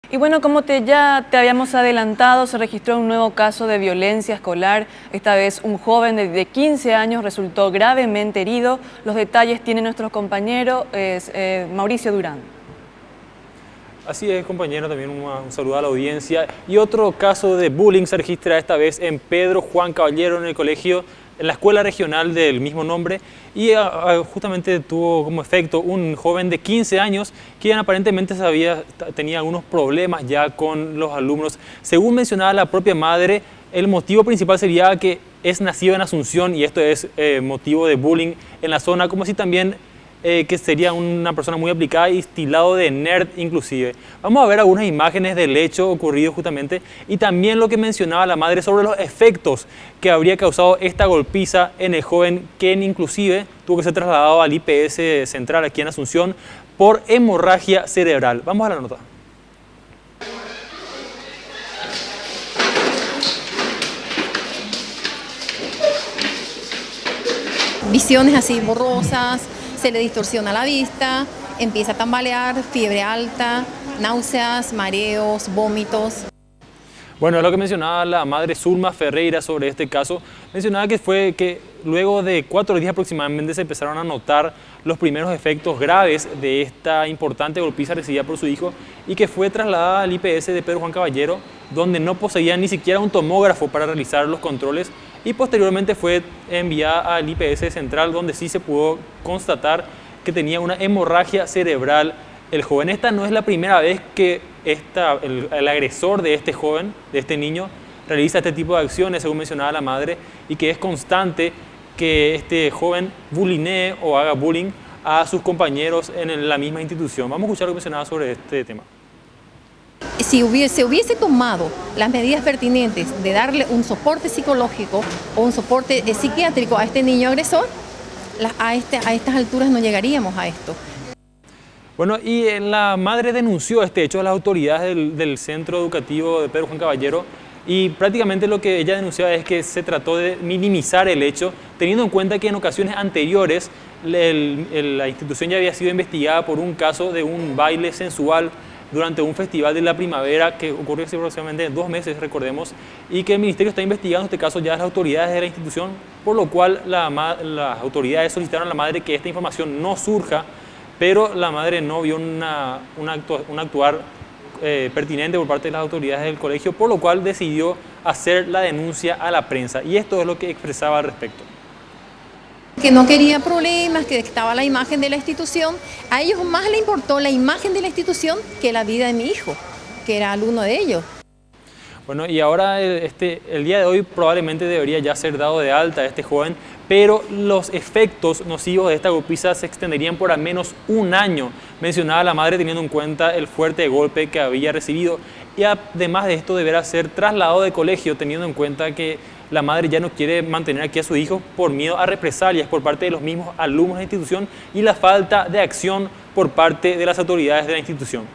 Y bueno, como ya te habíamos adelantado, se registró un nuevo caso de violencia escolar. Esta vez un joven de 15 años resultó gravemente herido. Los detalles tiene nuestro compañero Mauricio Durán. Así es, compañero, también un saludo a la audiencia. Y otro caso de bullying se registra esta vez en Pedro Juan Caballero, en el colegio, en la escuela regional del mismo nombre, y justamente tuvo como efecto un joven de 15 años que aparentemente tenía algunos problemas ya con los alumnos. Según mencionaba la propia madre, el motivo principal sería que es nacido en Asunción y esto es motivo de bullying en la zona, como si también que sería una persona muy aplicada y estilado de nerd inclusive. Vamos a ver algunas imágenes del hecho ocurrido justamente y también lo que mencionaba la madre sobre los efectos que habría causado esta golpiza en el joven, quien inclusive tuvo que ser trasladado al IPS central aquí en Asunción por hemorragia cerebral. Vamos a la nota. Visiones así borrosas, se le distorsiona la vista, empieza a tambalear, fiebre alta, náuseas, mareos, vómitos. Bueno, es lo que mencionaba la madre Zulma Ferreira sobre este caso. Mencionaba que fue que luego de 4 días aproximadamente se empezaron a notar los primeros efectos graves de esta importante golpiza recibida por su hijo y que fue trasladada al IPS de Pedro Juan Caballero, donde no poseía ni siquiera un tomógrafo para realizar los controles, y posteriormente fue enviada al IPS central, donde sí se pudo constatar que tenía una hemorragia cerebral el joven. Esta no es la primera vez que el agresor de este joven, de este niño, realiza este tipo de acciones, según mencionaba la madre, y que es constante que este joven bullyinee o haga bullying a sus compañeros en la misma institución. Vamos a escuchar lo que mencionaba sobre este tema. Si se hubiese tomado las medidas pertinentes de darle un soporte psicológico o un soporte psiquiátrico a este niño agresor, a estas alturas no llegaríamos a esto. Bueno, y la madre denunció este hecho a las autoridades del centro educativo de Pedro Juan Caballero, y prácticamente lo que ella denunciaba es que se trató de minimizar el hecho, teniendo en cuenta que en ocasiones anteriores la institución ya había sido investigada por un caso de un baile sensual durante un festival de la primavera que ocurrió hace aproximadamente 2 meses, recordemos, y que el ministerio está investigando este caso ya las autoridades de la institución, por lo cual las autoridades solicitaron a la madre que esta información no surja, pero la madre no vio un actuar pertinente por parte de las autoridades del colegio, por lo cual decidió hacer la denuncia a la prensa, y esto es lo que expresaba al respecto. Que no quería problemas, que estaba la imagen de la institución. A ellos más le importó la imagen de la institución que la vida de mi hijo, que era alumno de ellos. Bueno, y ahora el día de hoy probablemente debería ya ser dado de alta a este joven, pero los efectos nocivos de esta golpiza se extenderían por al menos 1 año, mencionaba la madre, teniendo en cuenta el fuerte golpe que había recibido. Y además de esto deberá ser trasladado de colegio, teniendo en cuenta que la madre ya no quiere mantener aquí a su hijo por miedo a represalias por parte de los mismos alumnos de la institución y la falta de acción por parte de las autoridades de la institución.